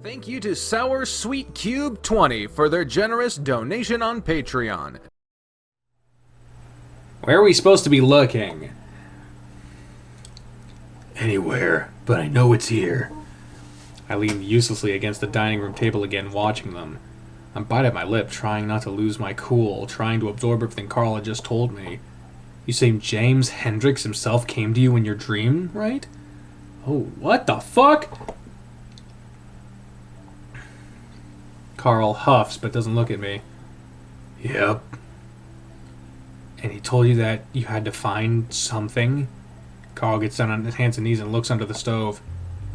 Thank you to Sour Sweet Cube 20 for their generous donation on Patreon. Where are we supposed to be looking? Anywhere, but I know it's here. I lean uselessly against the dining room table again, watching them. I'm biting my lip, trying not to lose my cool, trying to absorb everything Carl had just told me. You say James Hendricks himself came to you in your dream, right? Oh, what the fuck? Carl huffs but doesn't look at me. Yep. And he told you that you had to find something? Carl gets down on his hands and knees and looks under the stove.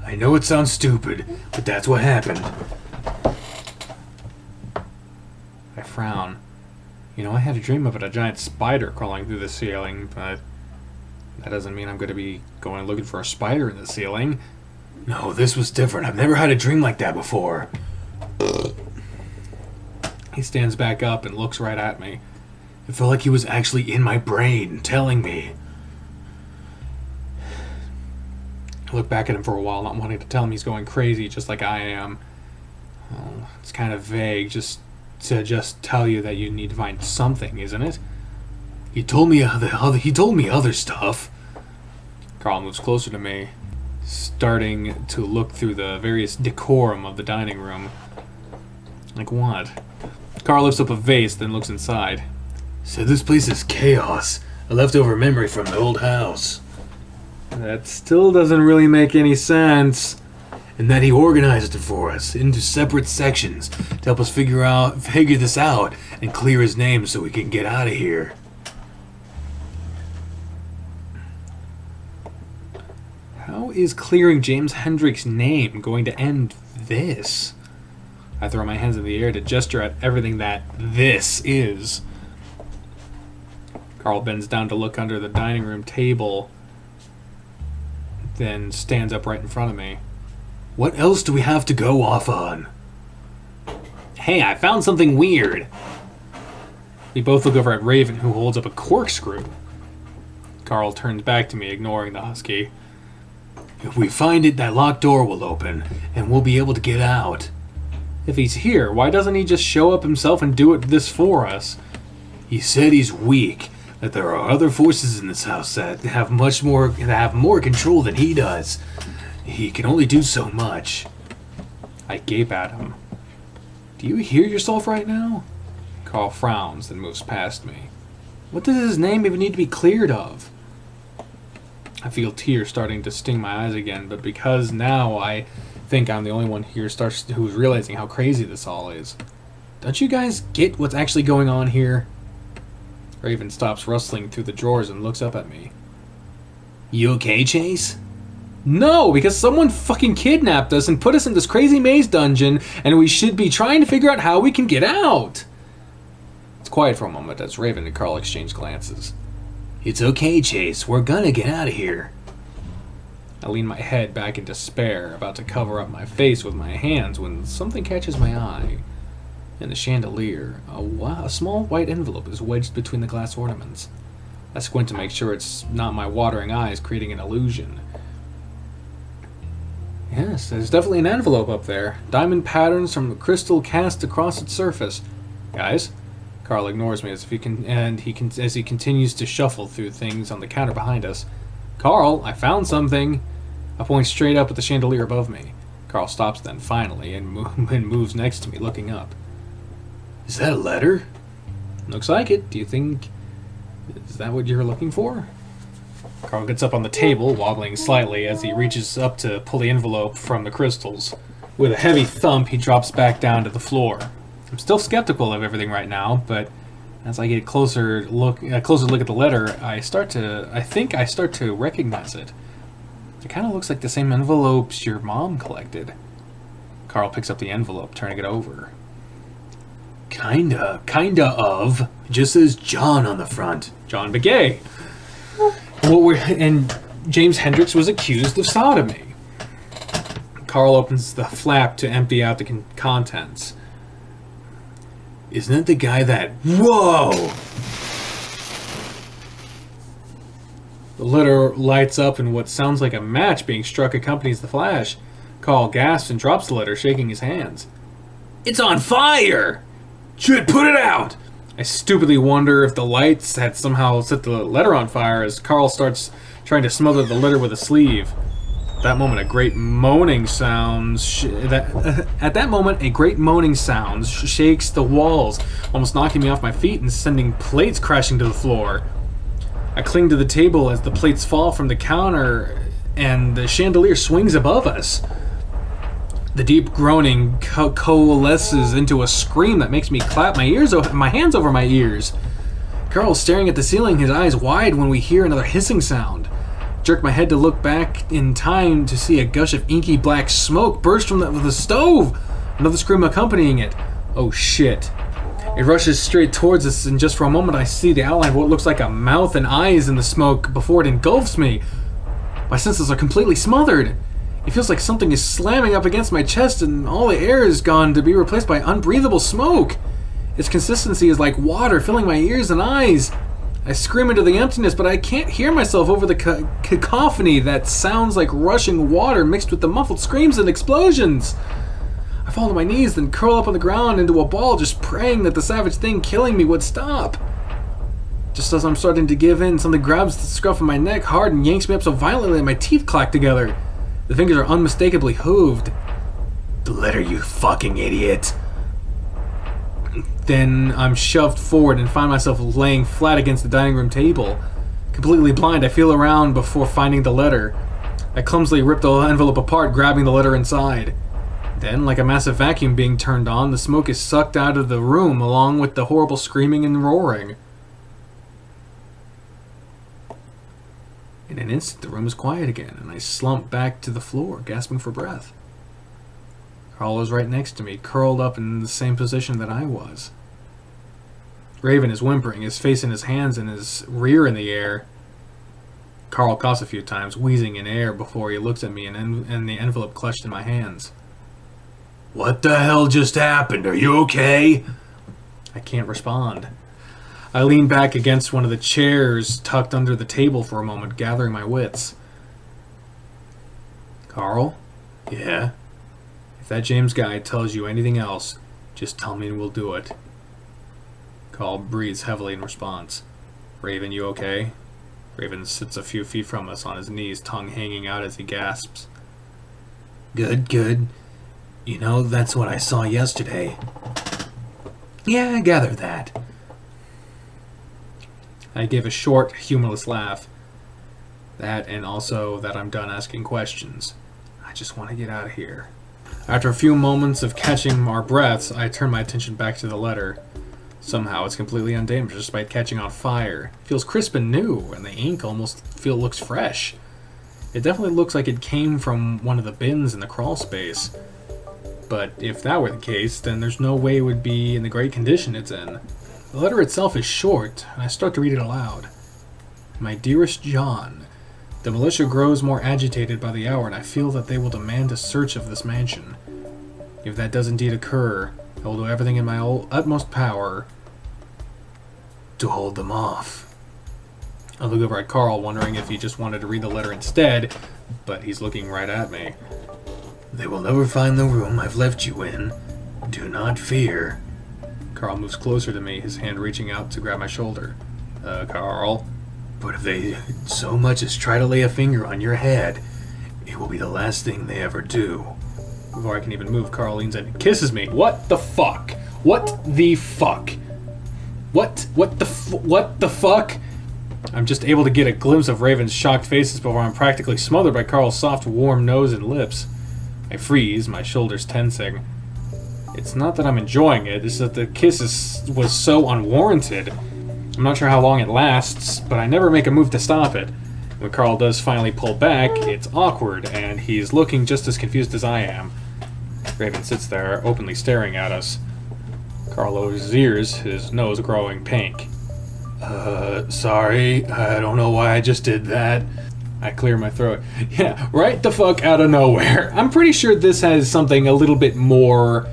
I know it sounds stupid, but that's what happened. I frown. You know, I had a dream about a giant spider crawling through the ceiling, but that doesn't mean I'm going to be going looking for a spider in the ceiling. No, this was different. I've never had a dream like that before. He stands back up and looks right at me. It felt like he was actually in my brain, telling me. I look back at him for a while, not wanting to tell him he's going crazy, just like I am. Oh, it's kind of vague, just to tell you that you need to find something, isn't it? He told me other stuff. Carl moves closer to me, starting to look through the various decorum of the dining room. Like what? Carl lifts up a vase, then looks inside. Said this place is chaos. A leftover memory from the old house. That still doesn't really make any sense. And that he organized it for us into separate sections to help us figure this out and clear his name so we can get out of here. How is clearing James Hendricks' name going to end this? I throw my hands in the air to gesture at everything that this is. Carl bends down to look under the dining room table, then stands up right in front of me. What else do we have to go off on? Hey, I found something weird. We both look over at Raven, who holds up a corkscrew. Carl turns back to me, ignoring the husky. If we find it, that locked door will open, and we'll be able to get out. If he's here, why doesn't he just show up himself and do this for us? He said he's weak, that there are other forces in this house that have more control than he does. He can only do so much. I gape at him. Do you hear yourself right now? Carl frowns, then moves past me. What does his name even need to be cleared of? I feel tears starting to sting my eyes again, but because now I think I'm the only one here who's realizing how crazy this all is. Don't you guys get what's actually going on here? Raven stops rustling through the drawers and looks up at me. You okay, Chase? No, because someone fucking kidnapped us and put us in this crazy maze dungeon, and we should be trying to figure out how we can get out. It's quiet for a moment as Raven and Carl exchange glances. It's okay, Chase. We're gonna get out of here. I lean my head back in despair, about to cover up my face with my hands, when something catches my eye. In the chandelier, a small white envelope is wedged between the glass ornaments. I squint to make sure it's not my watering eyes creating an illusion. Yes, there's definitely an envelope up there. Diamond patterns from the crystal cast across its surface. Guys? Carl ignores me as he continues to shuffle through things on the counter behind us. Carl, I found something. I point straight up at the chandelier above me. Carl stops then, finally, and moves next to me, looking up. Is that a letter? Looks like it. Do you think... is that what you're looking for? Carl gets up on the table, wobbling slightly as he reaches up to pull the envelope from the crystals. With a heavy thump, he drops back down to the floor. I'm still skeptical of everything right now, but as I get a closer look at the letter, I think I start to recognize it. It kind of looks like the same envelopes your mom collected. Carl picks up the envelope, turning it over. Kinda of. It just says John on the front. John Begay. And James Hendricks was accused of sodomy. Carl opens the flap to empty out the contents. Isn't it the guy that... Whoa! The letter lights up and what sounds like a match being struck accompanies the flash. Carl gasps and drops the letter, shaking his hands. It's on fire! Should put it out! I stupidly wonder if the lights had somehow set the letter on fire as Carl starts trying to smother the letter with a sleeve. At that moment, a great moaning sound shakes the walls, almost knocking me off my feet and sending plates crashing to the floor. I cling to the table as the plates fall from the counter and the chandelier swings above us. The deep groaning coalesces into a scream that makes me clap my hands over my ears. Carl's staring at the ceiling, his eyes wide when we hear another hissing sound. Jerk my head to look back in time to see a gush of inky black smoke burst from the stove. Another scream accompanying it. Oh shit. It rushes straight towards us, and just for a moment I see the outline of what looks like a mouth and eyes in the smoke before it engulfs me. My senses are completely smothered. It feels like something is slamming up against my chest and all the air is gone to be replaced by unbreathable smoke. Its consistency is like water filling my ears and eyes. I scream into the emptiness, but I can't hear myself over the cacophony that sounds like rushing water mixed with the muffled screams and explosions. I fall to my knees, then curl up on the ground into a ball, just praying that the savage thing killing me would stop. Just as I'm starting to give in, something grabs the scruff of my neck hard and yanks me up so violently that my teeth clack together. The fingers are unmistakably hooved. The letter, you fucking idiot. Then I'm shoved forward and find myself laying flat against the dining room table. Completely blind, I feel around before finding the letter. I clumsily rip the envelope apart, grabbing the letter inside. Then, like a massive vacuum being turned on, the smoke is sucked out of the room along with the horrible screaming and roaring. In an instant, the room is quiet again, and I slump back to the floor, gasping for breath. Carl is right next to me, curled up in the same position that I was. Raven is whimpering, his face in his hands and his rear in the air. Carl coughs a few times, wheezing in air before he looks at me and the envelope clutched in my hands. What the hell just happened? Are you okay? I can't respond. I lean back against one of the chairs tucked under the table for a moment, gathering my wits. Carl? Yeah? If that James guy tells you anything else, just tell me and we'll do it. Carl breathes heavily in response. Raven, you okay? Raven sits a few feet from us on his knees, tongue hanging out as he gasps. Good, good. You know, that's what I saw yesterday. Yeah, I gathered that. I give a short, humorless laugh. That, and also that I'm done asking questions. I just want to get out of here. After a few moments of catching our breaths, I turn my attention back to the letter. Somehow it's completely undamaged despite catching on fire. It feels crisp and new, and the ink almost looks fresh. It definitely looks like it came from one of the bins in the crawl space. But if that were the case, then there's no way it would be in the great condition it's in. The letter itself is short, and I start to read it aloud. My dearest John, the militia grows more agitated by the hour, and I feel that they will demand a search of this mansion. If that does indeed occur, I will do everything in my utmost power to hold them off. I look over at Carl, wondering if he just wanted to read the letter instead, but he's looking right at me. They will never find the room I've left you in. Do not fear. Carl moves closer to me, his hand reaching out to grab my shoulder. Carl? But if they so much as try to lay a finger on your head, it will be the last thing they ever do. Before I can even move, Carl leans in and kisses me. What the fuck? What the fuck? What the fuck? I'm just able to get a glimpse of Raven's shocked faces before I'm practically smothered by Carl's soft, warm nose and lips. I freeze, my shoulders tensing. It's not that I'm enjoying it, it's that the kiss was so unwarranted. I'm not sure how long it lasts, but I never make a move to stop it. When Carl does finally pull back, it's awkward, and he's looking just as confused as I am. Raven sits there, openly staring at us. Carl lowers his ears, his nose growing pink. Sorry, I don't know why I just did that. I clear my throat. Yeah, right the fuck out of nowhere. I'm pretty sure this has something a little bit more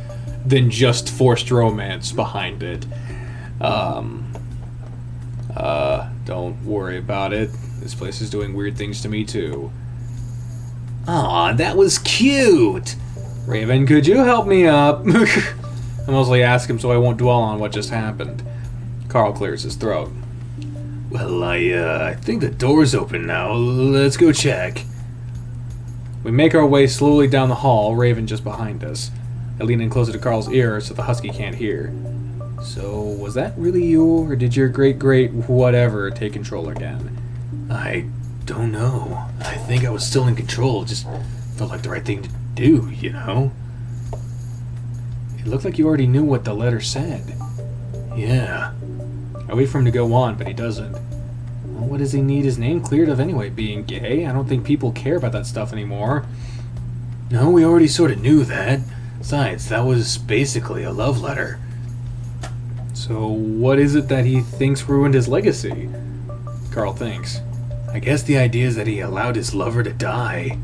than just forced romance behind it. Don't worry about it. This place is doing weird things to me too. Aw, that was cute! Raven, could you help me up? I mostly ask him so I won't dwell on what just happened. Carl clears his throat. Well, I think the door's open now. Let's go check. We make our way slowly down the hall, Raven just behind us. I lean in closer to Carl's ear so the husky can't hear. So, was that really you, or did your great whatever take control again? I don't know. I think I was still in control. Just felt like the right thing to do, you know? It looked like you already knew what the letter said. Yeah. I wait for him to go on, but he doesn't. Well, what does he need his name cleared of anyway? Being gay? I don't think people care about that stuff anymore. No, we already sort of knew that. Besides, that was basically a love letter. So, what is it that he thinks ruined his legacy? Carl thinks. I guess the idea is that he allowed his lover to die.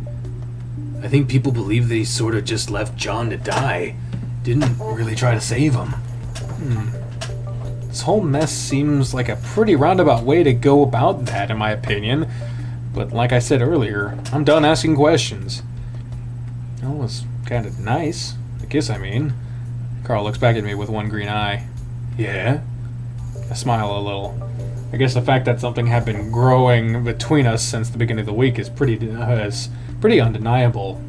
I think people believe that he sort of just left John to die. Didn't really try to save him. This whole mess seems like a pretty roundabout way to go about that, in my opinion. But like I said earlier, I'm done asking questions. That was kind of nice. The kiss, I mean. Carl looks back at me with one green eye. Yeah? I smile a little. I guess the fact that something had been growing between us since the beginning of the week is pretty undeniable.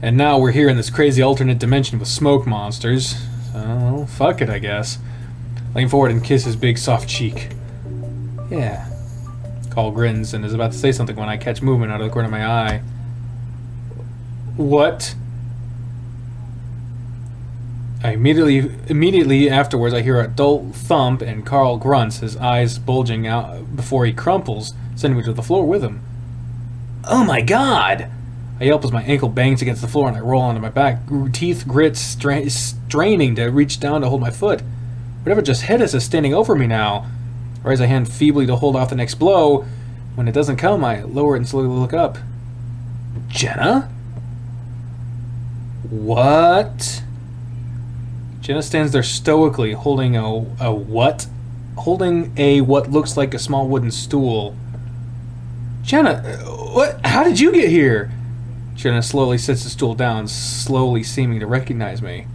And now we're here in this crazy alternate dimension with smoke monsters. So, fuck it, I guess. Lean forward and kiss his big soft cheek. Yeah. Carl grins and is about to say something when I catch movement out of the corner of my eye. What? Immediately afterwards, I hear a dull thump and Carl grunts, his eyes bulging out before he crumples, sending me to the floor with him. Oh my god! I yelp as my ankle bangs against the floor and I roll onto my back, teeth grit, straining to reach down to hold my foot. Whatever just hit us is standing over me now. I raise a hand feebly to hold off the next blow. When it doesn't come, I lower it and slowly look up. Jenna? What? Jenna stands there stoically, holding a what? Holding a what looks like a small wooden stool. Jenna, what? How did you get here? Jenna slowly sits the stool down, slowly seeming to recognize me.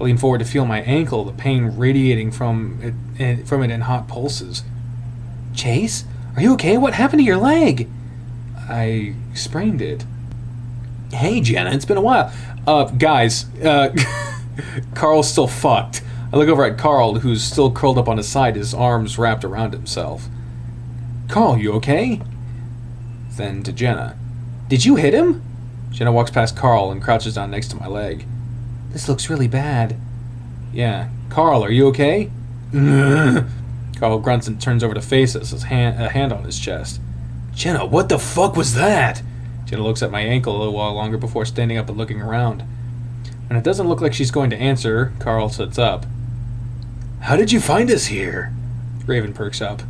I lean forward to feel my ankle, the pain radiating from it in hot pulses. Chase, are you okay? What happened to your leg? I sprained it. Hey, Jenna, it's been a while. Guys, Carl's still fucked. I look over at Carl, who's still curled up on his side, his arms wrapped around himself. Carl, you okay? Then to Jenna. Did you hit him? Jenna walks past Carl and crouches down next to my leg. This looks really bad. Yeah. Carl, are you okay? Carl grunts and turns over to face us, a hand on his chest. Jenna, what the fuck was that? Jenna looks at my ankle a little while longer before standing up and looking around. When it doesn't look like she's going to answer, Carl sits up. How did you find us here? Raven perks up.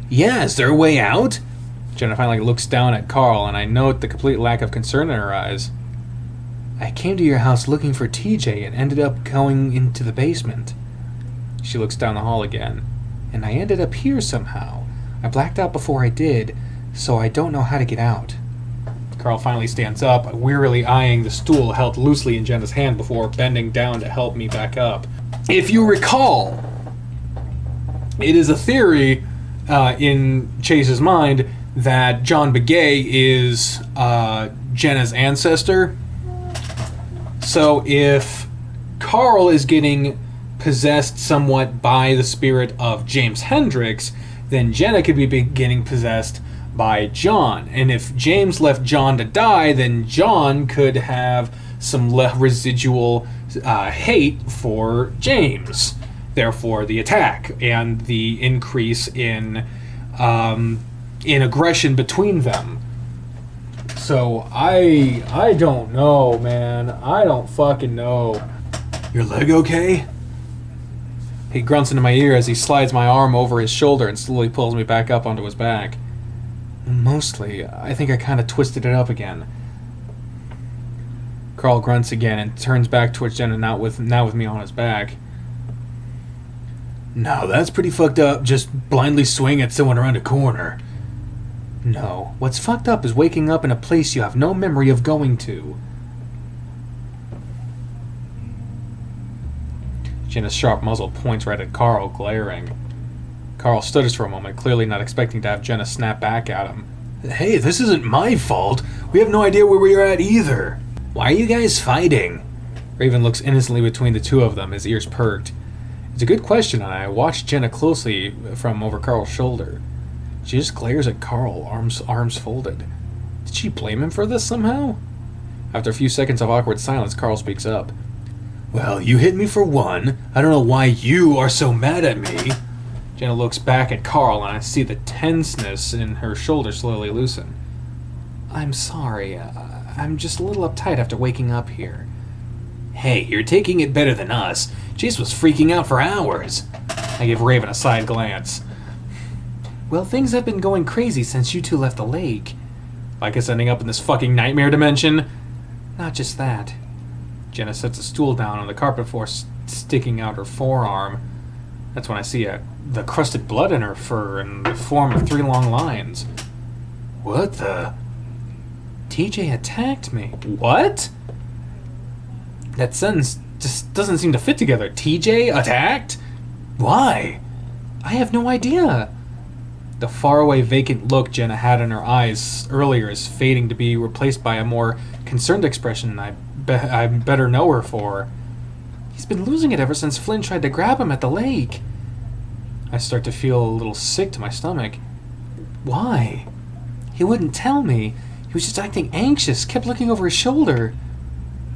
Yeah, is there a way out? Jenna finally looks down at Carl, and I note the complete lack of concern in her eyes. I came to your house looking for TJ and ended up going into the basement. She looks down the hall again. And I ended up here somehow. I blacked out before I did, so I don't know how to get out. Carl finally stands up, wearily eyeing the stool held loosely in Jenna's hand before bending down to help me back up. If you recall, it is a theory in Chase's mind that John Begay is Jenna's ancestor. So if Carl is getting possessed somewhat by the spirit of James Hendricks, then Jenna could be getting possessed by John. And if James left John to die, then John could have some residual hate for James. Therefore, the attack and the increase in aggression between them. So I don't know, man. I don't fucking know. Your leg okay? He grunts into my ear as he slides my arm over his shoulder and slowly pulls me back up onto his back. Mostly, I think I kind of twisted it up again. Carl grunts again and turns back towards Jenna, now with me on his back. No, that's pretty fucked up. Just blindly swing at someone around a corner. No, what's fucked up is waking up in a place you have no memory of going to. Jenna's sharp muzzle points right at Carl, glaring. Carl stutters for a moment, clearly not expecting to have Jenna snap back at him. Hey, this isn't my fault. We have no idea where we are at either. Why are you guys fighting? Raven looks innocently between the two of them, his ears perked. It's a good question, and I watched Jenna closely from over Carl's shoulder. She just glares at Carl, arms folded. Did she blame him for this somehow? After a few seconds of awkward silence, Carl speaks up. Well, you hit me for one. I don't know why you are so mad at me. Jenna looks back at Carl, and I see the tenseness in her shoulder slowly loosen. I'm sorry. I'm just a little uptight after waking up here. Hey, you're taking it better than us. Chase was freaking out for hours. I give Raven a side glance. Well, things have been going crazy since you two left the lake. Like us ending up in this fucking nightmare dimension? Not just that. Jenna sets a stool down on the carpet before sticking out her forearm. That's when I see the crusted blood in her fur in the form of 3 long lines. What the? TJ attacked me. What? That sentence just doesn't seem to fit together. TJ attacked? Why? I have no idea. The faraway, vacant look Jenna had in her eyes earlier is fading to be replaced by a more concerned expression I better know her for. He's been losing it ever since Flynn tried to grab him at the lake. I start to feel a little sick to my stomach. Why? He wouldn't tell me. He was just acting anxious, kept looking over his shoulder.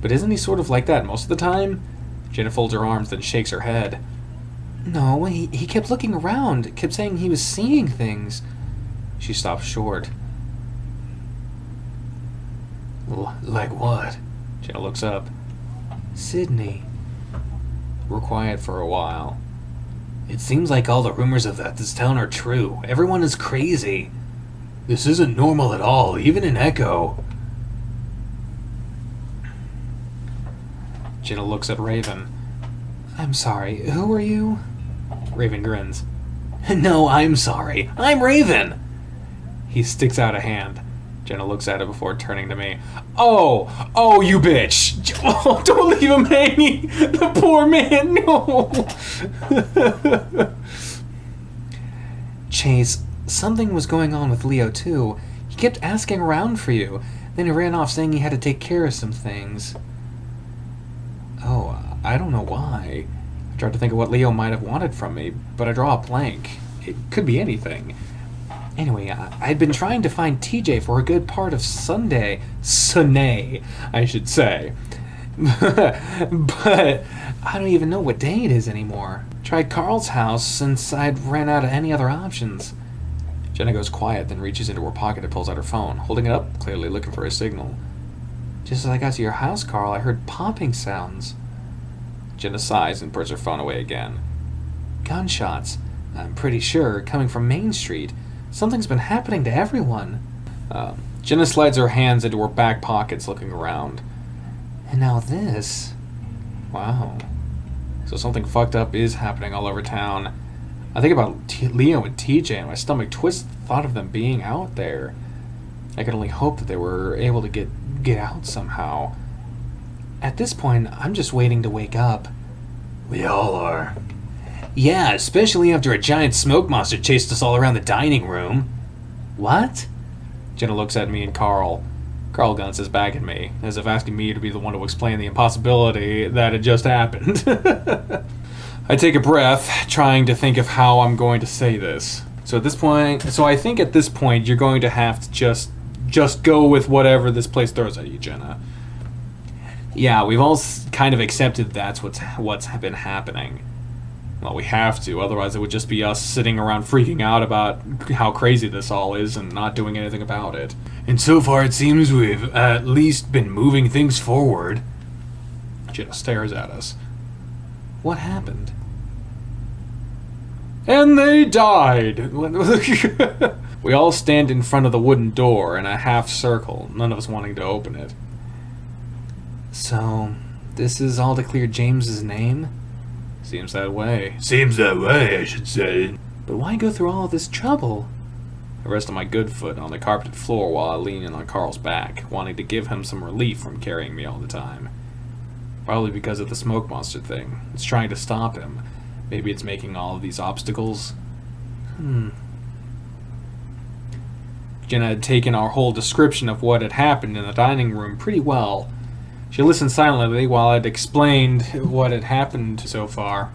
But isn't he sort of like that most of the time? Jenna folds her arms, then shakes her head. No, he kept looking around, kept saying he was seeing things. She stops short. Like what? Jenna looks up. Sydney. We're quiet for a while. It seems like all the rumors of this town are true. Everyone is crazy. This isn't normal at all, even in Echo. Jenna looks at Raven. I'm sorry, who are you? Raven grins. No, I'm sorry. I'm Raven. He sticks out a hand. Jenna looks at it before turning to me. Oh, you bitch! Oh, don't leave him hanging! The poor man, no! Chase, something was going on with Leo, too. He kept asking around for you. Then he ran off saying he had to take care of some things. Oh, I don't know why. I tried to think of what Leo might have wanted from me, but I draw a blank. It could be anything. Anyway, I'd been trying to find TJ for a good part of Sunday, I should say. But I don't even know what day it is anymore. Tried Carl's house since I'd ran out of any other options. Jenna goes quiet, then reaches into her pocket and pulls out her phone, holding it up, clearly looking for a signal. Just as I got to your house, Carl, I heard popping sounds. Jenna sighs and puts her phone away again. Gunshots, I'm pretty sure, coming from Main Street. Something's been happening to everyone. Jenna slides her hands into her back pockets, looking around. And now this. Wow. So something fucked up is happening all over town. I think about Leo and TJ, and my stomach twists at the thought of them being out there. I can only hope that they were able to get out somehow. At this point, I'm just waiting to wake up. We all are. Yeah, especially after a giant smoke monster chased us all around the dining room. What? Jenna looks at me and Carl. Carl glances back at me, as if asking me to be the one to explain the impossibility that had just happened. I take a breath, trying to think of how I'm going to say this. So I think at this point you're going to have to just go with whatever this place throws at you, Jenna. Yeah, we've all kind of accepted that's what's been happening. Well, we have to, otherwise it would just be us sitting around freaking out about how crazy this all is and not doing anything about it. And so far it seems we've at least been moving things forward. Jenna stares at us. What happened? And they died! We all stand in front of the wooden door in a half circle, none of us wanting to open it. So, this is all to clear James's name? Seems that way. Seems that way, I should say. But why go through all of this trouble? I rest on my good foot on the carpeted floor while I lean in on Carl's back, wanting to give him some relief from carrying me all the time. Probably because of the smoke monster thing. It's trying to stop him. Maybe it's making all of these obstacles. Jenna had taken our whole description of what had happened in the dining room pretty well. She listened silently while I'd explained what had happened so far.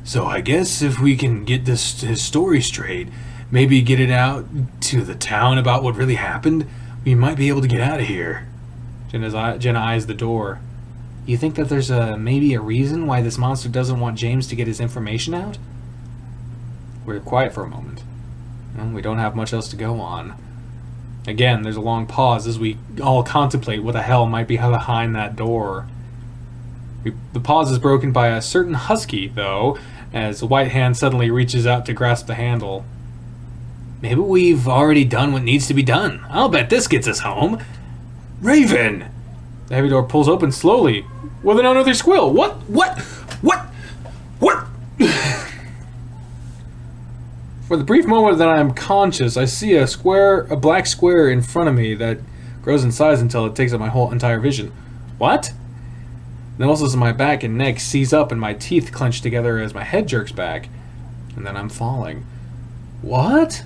So I guess if we can get his story straight, maybe get it out to the town about what really happened, we might be able to get out of here. Jenna eyes the door. You think that there's maybe a reason why this monster doesn't want James to get his information out? We're quiet for a moment. Well, we don't have much else to go on. Again, there's a long pause as we all contemplate what the hell might be behind that door. The pause is broken by a certain husky, though, as the white hand suddenly reaches out to grasp the handle. Maybe we've already done what needs to be done. I'll bet this gets us home. Raven! The heavy door pulls open slowly, with an unearthly squeal. What? For the brief moment that I am conscious, I see a black square in front of me that grows in size until it takes up my whole entire vision. What? The muscles in my back and neck seize up and my teeth clench together as my head jerks back. And then I'm falling. What?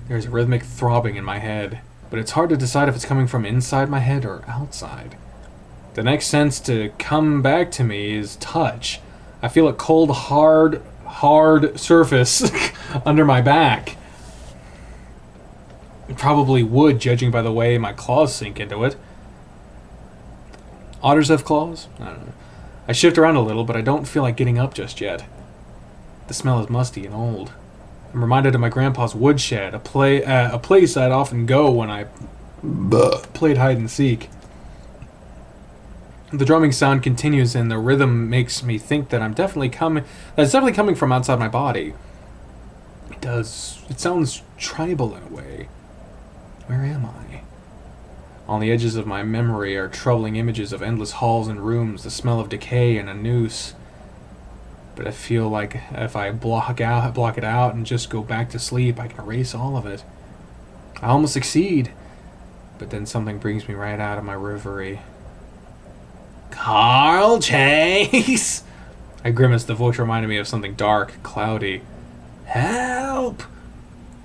There's a rhythmic throbbing in my head, but it's hard to decide if it's coming from inside my head or outside. The next sense to come back to me is touch. I feel a cold, hard surface under my back. It probably would, judging by the way my claws sink into it. Otters have claws? I don't know. I shift around a little, but I don't feel like getting up just yet. The smell is musty and old. I'm reminded of my grandpa's woodshed, a place I'd often go when I played hide and seek. The drumming sound continues, and the rhythm makes me think that it's definitely coming from outside my body. It does. It sounds tribal in a way. Where am I? On the edges of my memory are troubling images of endless halls and rooms, the smell of decay, and a noose. But I feel like if I block it out and just go back to sleep, I can erase all of it. I almost succeed, but then something brings me right out of my reverie. Carl Chase! I grimace. The voice reminded me of something dark, cloudy. Help!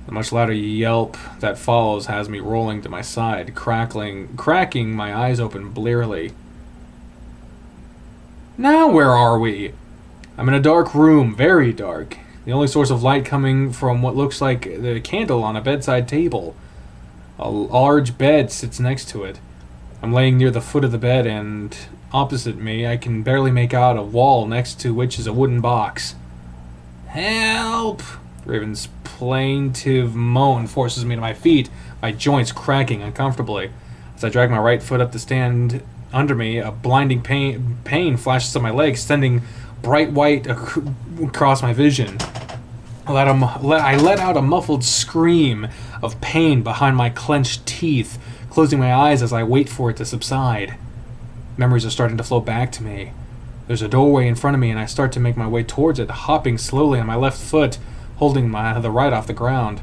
The much louder yelp that follows has me rolling to my side, cracking my eyes open blearily. Now where are we? I'm in a dark room, very dark. The only source of light coming from what looks like the candle on a bedside table. A large bed sits next to it. I'm laying near the foot of the bed, and opposite me I can barely make out a wall next to which is a wooden box. Help! Raven's plaintive moan forces me to my feet, my joints cracking uncomfortably. As I drag my right foot up to stand under me, a blinding pain flashes on my leg, sending bright white across my vision. I let out a muffled scream of pain behind my clenched teeth, closing my eyes as I wait for it to subside. Memories are starting to flow back to me. There's a doorway in front of me, and I start to make my way towards it, hopping slowly on my left foot, holding the right off the ground.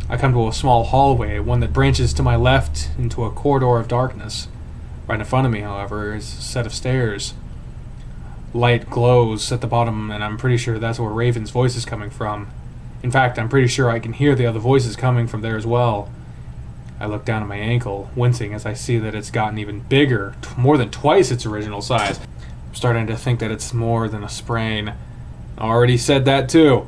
I come to a small hallway, one that branches to my left into a corridor of darkness. Right in front of me, however, is a set of stairs. Light glows at the bottom, and I'm pretty sure that's where Raven's voice is coming from. In fact, I'm pretty sure I can hear the other voices coming from there as well. I look down at my ankle, wincing as I see that it's gotten even bigger, more than twice its original size. I'm starting to think that it's more than a sprain. I already said that too.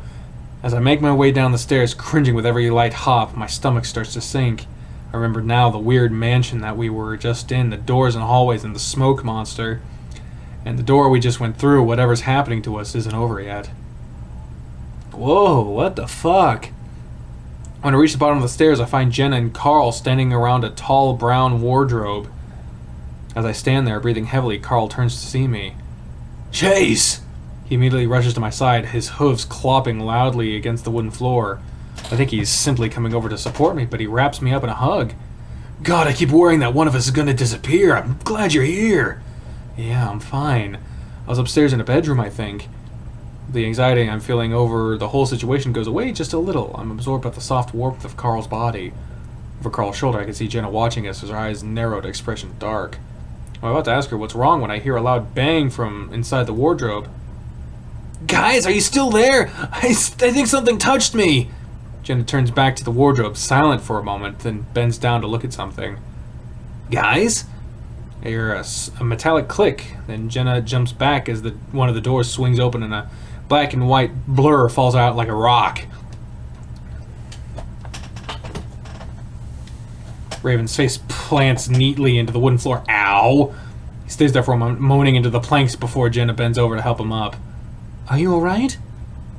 As I make my way down the stairs, cringing with every light hop, my stomach starts to sink. I remember now the weird mansion that we were just in, the doors and hallways, and the smoke monster. And the door we just went through, whatever's happening to us isn't over yet. Whoa, what the fuck? When I reach the bottom of the stairs, I find Jenna and Carl standing around a tall brown wardrobe. As I stand there, breathing heavily, Carl turns to see me. Chase! He immediately rushes to my side, his hooves clopping loudly against the wooden floor. I think he's simply coming over to support me, but he wraps me up in a hug. God, I keep worrying that one of us is going to disappear. I'm glad you're here. Yeah, I'm fine. I was upstairs in a bedroom, I think. The anxiety I'm feeling over the whole situation goes away just a little. I'm absorbed by the soft warmth of Carl's body. Over Carl's shoulder, I can see Jenna watching us as her eyes narrow to expression dark. I'm about to ask her what's wrong when I hear a loud bang from inside the wardrobe. Guys, are you still there? I think something touched me. Jenna turns back to the wardrobe, silent for a moment, then bends down to look at something. Guys? I hear a metallic click, then Jenna jumps back as one of the doors swings open and a black and white blur falls out like a rock. Raven's face plants neatly into the wooden floor. Ow! He stays there for a moment, moaning into the planks before Jenna bends over to help him up. Are you alright?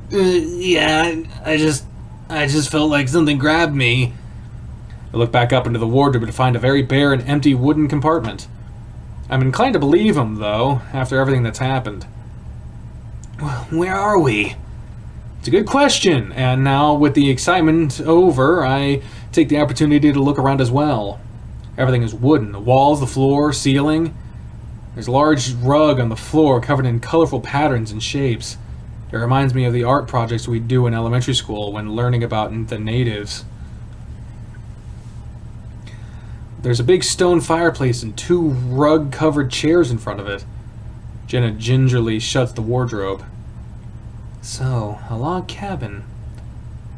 Yeah, I just felt like something grabbed me. I look back up into the wardrobe to find a very bare and empty wooden compartment. I'm inclined to believe him, though, after everything that's happened. Where are we? It's a good question, and now with the excitement over, I take the opportunity to look around as well. Everything is wooden. The walls, the floor, ceiling. There's a large rug on the floor covered in colorful patterns and shapes. It reminds me of the art projects we do in elementary school when learning about the natives. There's a big stone fireplace and 2 rug-covered chairs in front of it. Jenna gingerly shuts the wardrobe. So, a log cabin.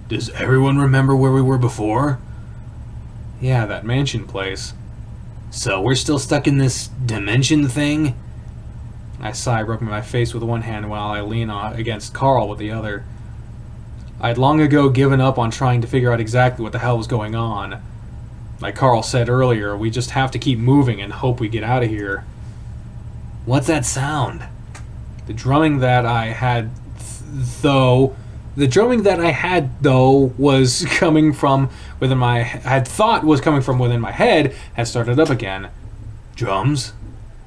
Does everyone remember where we were before? Yeah, that mansion place. So we're still stuck in this dimension thing? I sigh, rubbing my face with one hand while I lean against Carl with the other. I'd long ago given up on trying to figure out exactly what the hell was going on. Like Carl said earlier, we just have to keep moving and hope we get out of here. What's that sound? The drumming that I had, though, was coming from within my head, has started up again. Drums?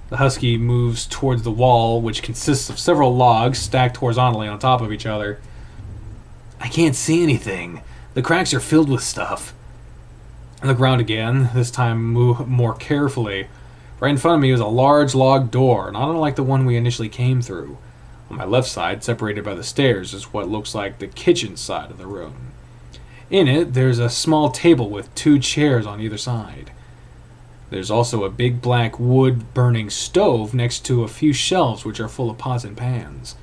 The husky moves towards the wall, which consists of several logs stacked horizontally on top of each other. I can't see anything. The cracks are filled with stuff. I look around again, this time move more carefully. Right in front of me is a large log door, not unlike the one we initially came through. On my left side, separated by the stairs, is what looks like the kitchen side of the room. In it, there's a small table with 2 chairs on either side. There's also a big black wood-burning stove next to a few shelves which are full of pots and pans.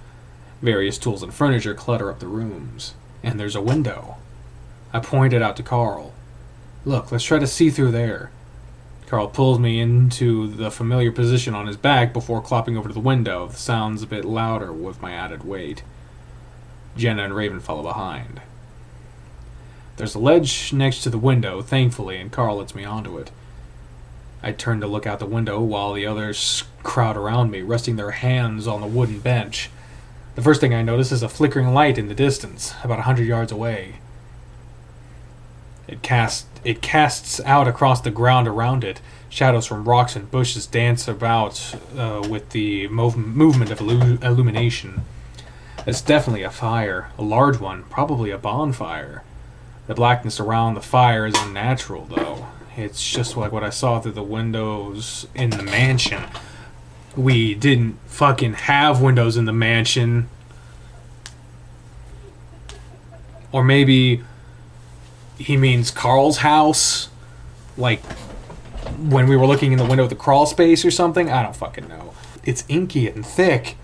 Various tools and furniture clutter up the rooms. And there's a window. I point it out to Carl. Look, let's try to see through there. Carl pulls me into the familiar position on his back before clopping over to the window. The sound's a bit louder with my added weight. Jenna and Raven follow behind. There's a ledge next to the window, thankfully, and Carl lets me onto it. I turn to look out the window while the others crowd around me, resting their hands on the wooden bench. The first thing I notice is a flickering light in the distance, about 100 yards away. It casts out across the ground around it. Shadows from rocks and bushes dance about with the movement of illumination. It's definitely a fire, a large one, probably a bonfire. The blackness around the fire is unnatural, though. It's just like what I saw through the windows in the mansion. We didn't fucking have windows in the mansion. Or maybe he means Carl's house. Like when we were looking in the window at the crawl space or something. I don't fucking know. It's inky and thick.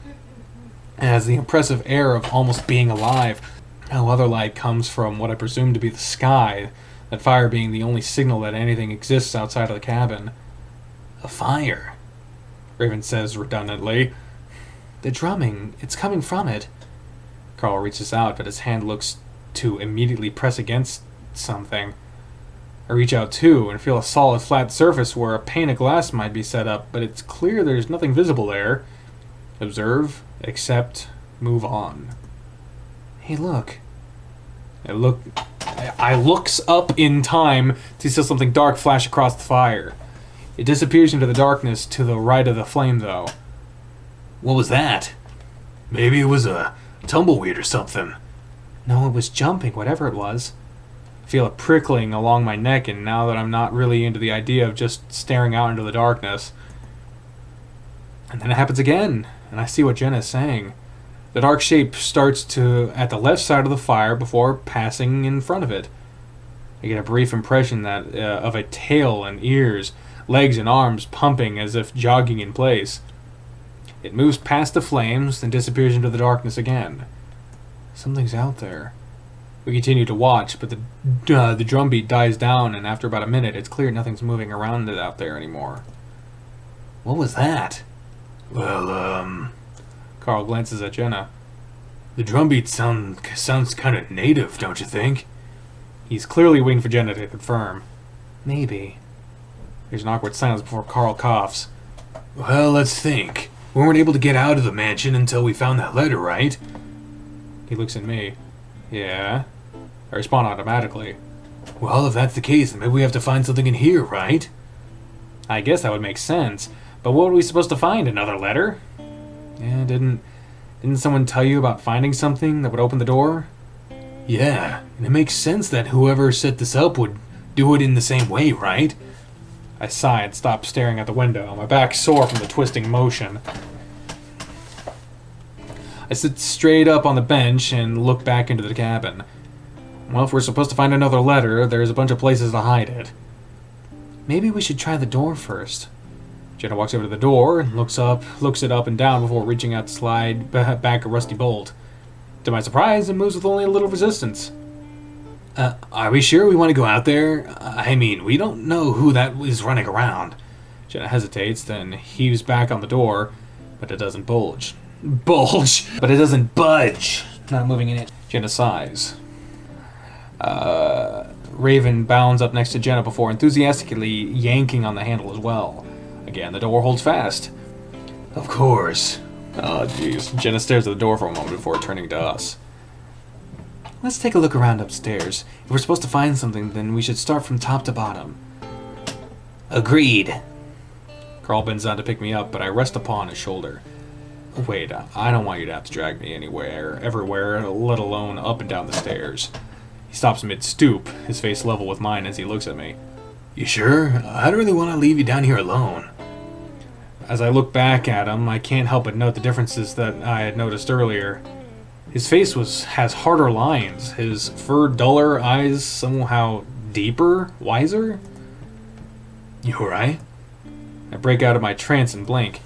And has the impressive air of almost being alive. No other light comes from what I presume to be the sky. That fire being the only signal that anything exists outside of the cabin. A fire, Raven says redundantly. The drumming, it's coming from it. Carl reaches out, but his hand looks to immediately press against something. I reach out too and feel a solid flat surface where a pane of glass might be set up, but it's clear there's nothing visible there. Observe, accept, move on. Hey, look. I looks up in time to see something dark flash across the fire. It disappears into the darkness to the right of the flame, though. What was that? Maybe it was a tumbleweed or something. No, it was jumping, whatever it was. I feel it prickling along my neck, and now that I'm not really into the idea of just staring out into the darkness. And then it happens again, and I see what Jenna is saying. The dark shape starts to at the left side of the fire before passing in front of it. I get a brief impression that of a tail and ears, legs and arms pumping as if jogging in place. It moves past the flames, then disappears into the darkness again. Something's out there. We continue to watch, but the drumbeat dies down, and after about a minute, it's clear nothing's moving around it out there anymore. What was that? Well, Carl glances at Jenna. the drumbeat sounds kind of native, don't you think? He's clearly waiting for Jenna to confirm. Maybe. There's an awkward silence before Carl coughs. Well, let's think. We weren't able to get out of the mansion until we found that letter, right? He looks at me. Yeah? I respond automatically. Well, if that's the case, then maybe we have to find something in here, right? I guess that would make sense. But what were we supposed to find? Another letter? Yeah, didn't someone tell you about finding something that would open the door? Yeah, and it makes sense that whoever set this up would do it in the same way, right? I sigh and stop staring at the window, my back sore from the twisting motion. I sit straight up on the bench and look back into the cabin. Well, if we're supposed to find another letter, there's a bunch of places to hide it. Maybe we should try the door first. Jenna walks over to the door and looks it up and down before reaching out to slide back a rusty bolt. To my surprise, it moves with only a little resistance. Are we sure we want to go out there? I mean, we don't know who that is running around. Jenna hesitates, then heaves back on the door, but it doesn't bulge. Bulge! But it doesn't budge. Not moving in it. Jenna sighs. Raven bounds up next to Jenna before enthusiastically yanking on the handle as well. Again, the door holds fast. Of course. Oh, jeez. Jenna stares at the door for a moment before turning to us. Let's take a look around upstairs. If we're supposed to find something, then we should start from top to bottom. Agreed. Carl bends down to pick me up, but I rest upon his shoulder. Wait, I don't want you to have to drag me anywhere, everywhere, let alone up and down the stairs. He stops mid-stoop, his face level with mine as he looks at me. You sure? I don't really want to leave you down here alone. As I look back at him, I can't help but note the differences that I had noticed earlier. His face has harder lines, his fur duller, eyes somehow deeper, wiser. You alright? I break out of my trance and blink.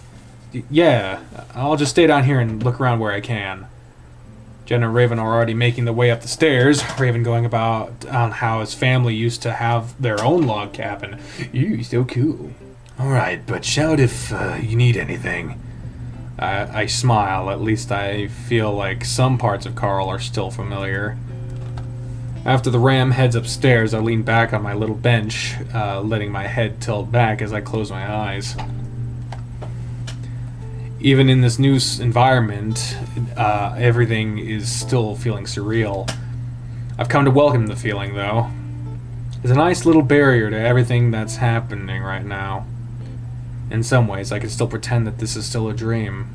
Yeah, I'll just stay down here and look around where I can. Jenna and Raven are already making the way up the stairs, Raven going about on how his family used to have their own log cabin. Ew, so cool. Alright, but shout if you need anything. I smile, at least I feel like some parts of Carl are still familiar. After the ram heads upstairs, I lean back on my little bench, letting my head tilt back as I close my eyes. Even in this new environment, everything is still feeling surreal. I've come to welcome the feeling, though. There's a nice little barrier to everything that's happening right now. In some ways, I can still pretend that this is still a dream.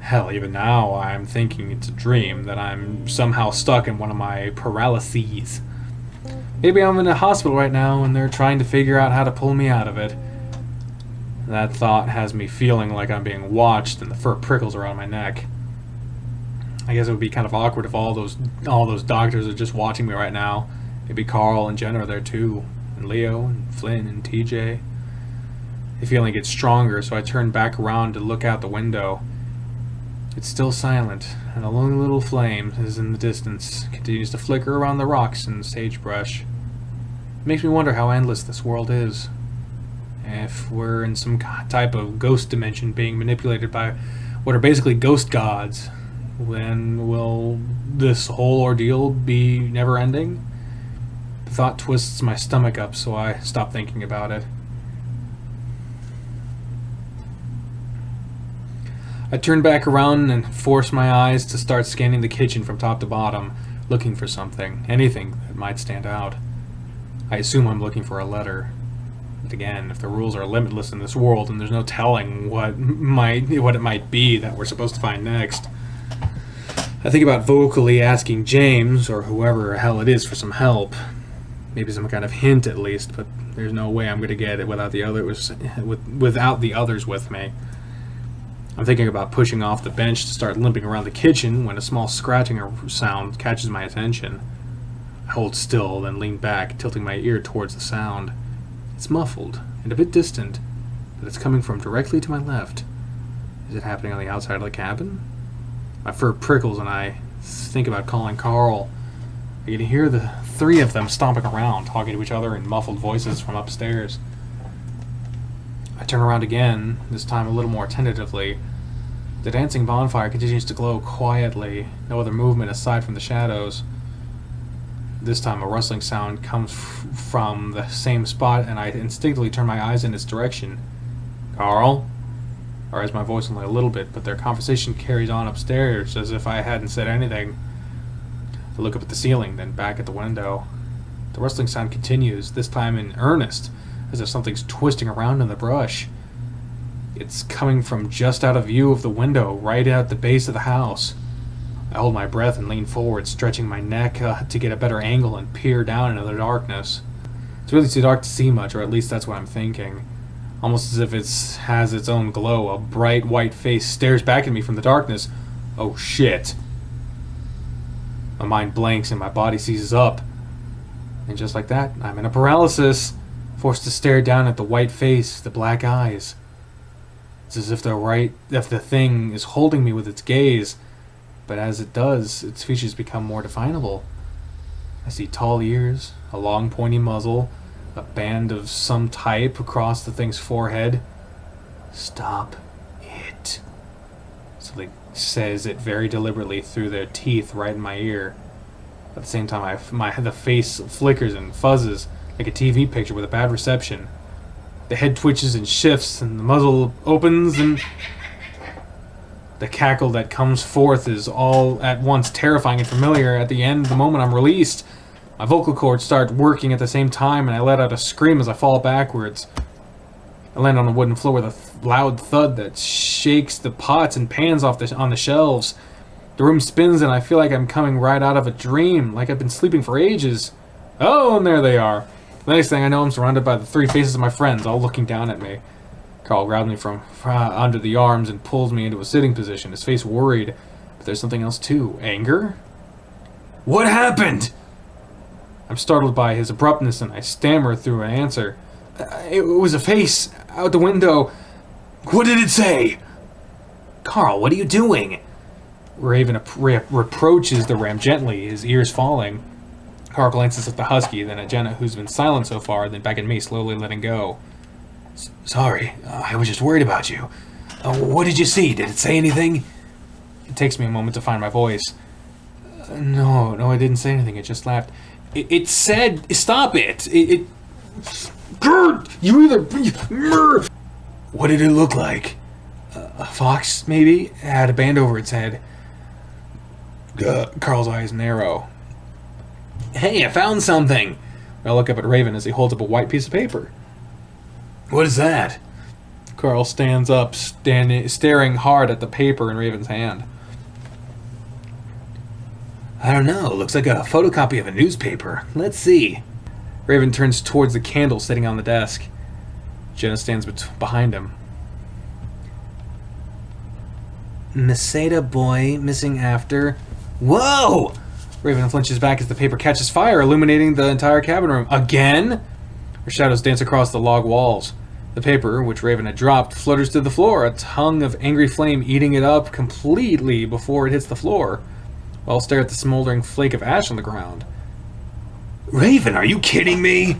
Hell, even now I'm thinking it's a dream, that I'm somehow stuck in one of my paralyses. Maybe I'm in a hospital right now and they're trying to figure out how to pull me out of it. That thought has me feeling like I'm being watched and the fur prickles around my neck. I guess it would be kind of awkward if all those doctors are just watching me right now. Maybe Carl and Jenna are there too, and Leo and Flynn and TJ. The feeling gets stronger, so I turn back around to look out the window. It's still silent, and a lonely little flame is in the distance, continues to flicker around the rocks and sagebrush. It makes me wonder how endless this world is. If we're in some type of ghost dimension being manipulated by what are basically ghost gods, then will this whole ordeal be never-ending? The thought twists my stomach up, so I stop thinking about it. I turn back around and force my eyes to start scanning the kitchen from top to bottom, looking for something, anything that might stand out. I assume I'm looking for a letter. But again, if the rules are limitless in this world, and there's no telling what it might be that we're supposed to find next. I think about vocally asking James, or whoever the hell it is, for some help. Maybe some kind of hint at least, but there's no way I'm going to get it without the others with me. I'm thinking about pushing off the bench to start limping around the kitchen when a small scratching sound catches my attention. I hold still, then lean back, tilting my ear towards the sound. It's muffled and a bit distant, but it's coming from directly to my left. Is it happening on the outside of the cabin? My fur prickles and I think about calling Carl. I can hear the three of them stomping around, talking to each other in muffled voices from upstairs. I turn around again, this time a little more tentatively. The dancing bonfire continues to glow quietly, no other movement aside from the shadows. This time a rustling sound comes from the same spot, and I instinctively turn my eyes in its direction. Carl? I raise my voice only a little bit, but their conversation carries on upstairs as if I hadn't said anything. I look up at the ceiling, then back at the window. The rustling sound continues, this time in earnest, as if something's twisting around in the brush. It's coming from just out of view of the window, right at the base of the house. I hold my breath and lean forward, stretching my neck to get a better angle and peer down into the darkness. It's really too dark to see much, or at least that's what I'm thinking. Almost as if it has its own glow. A bright white face stares back at me from the darkness. Oh shit. My mind blanks and my body seizes up. And just like that, I'm in a paralysis, forced to stare down at the white face, the black eyes. It's as if the thing is holding me with its gaze, but as it does, its features become more definable. I see tall ears, a long pointy muzzle, a band of some type across the thing's forehead. Stop it. Something says it very deliberately through their teeth right in my ear. At the same time, the face flickers and fuzzes like a TV picture with a bad reception. The head twitches and shifts, and the muzzle opens, and the cackle that comes forth is all at once terrifying and familiar. At the end, the moment I'm released, my vocal cords start working at the same time, and I let out a scream as I fall backwards. I land on the wooden floor with a loud thud that shakes the pots and pans on the shelves. The room spins, and I feel like I'm coming right out of a dream, like I've been sleeping for ages. Oh, and there they are. The next thing I know, I'm surrounded by the three faces of my friends, all looking down at me. Carl grabs me from under the arms and pulls me into a sitting position, his face worried. But there's something else too. Anger? What happened? I'm startled by his abruptness, and I stammer through an answer. It was a face out the window. What did it say? Carl, what are you doing? Raven reproaches the ram gently, his ears falling. Carl glances at the husky, then at Jenna, who's been silent so far, then back at me, slowly letting go. Sorry, I was just worried about you. What did you see? Did it say anything? It takes me a moment to find my voice. No, I didn't say anything. It just laughed. It said, stop it. You either... What did it look like? A fox, maybe? It had a band over its head. Carl's eyes narrow. Hey, I found something. I look up at Raven as he holds up a white piece of paper. What is that? Carl stands up, staring hard at the paper in Raven's hand. I don't know. Looks like a photocopy of a newspaper. Let's see. Raven turns towards the candle sitting on the desk. Jenna stands behind him. Meseta boy missing after. Whoa! Raven flinches back as the paper catches fire, illuminating the entire cabin room. Again? Her shadows dance across the log walls. The paper, which Raven had dropped, flutters to the floor, a tongue of angry flame eating it up completely before it hits the floor. I'll stare at the smoldering flake of ash on the ground. Raven, are you kidding me?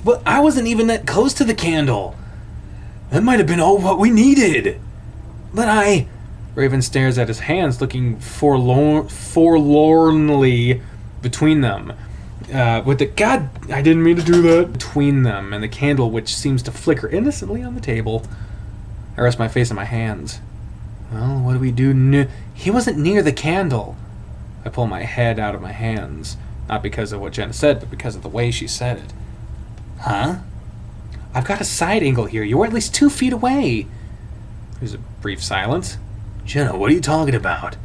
But I wasn't even that close to the candle. That might have been all what we needed. But Raven stares at his hands, looking forlornly between them. With the... God, I didn't mean to do that. Between them and the candle, which seems to flicker innocently on the table. I rest my face in my hands. Well, what do we do? He wasn't near the candle. I pull my head out of my hands. Not because of what Jenna said, but because of the way she said it. Huh? I've got a side angle here. You were at least 2 feet away. There's a brief silence. Jenna, what are you talking about?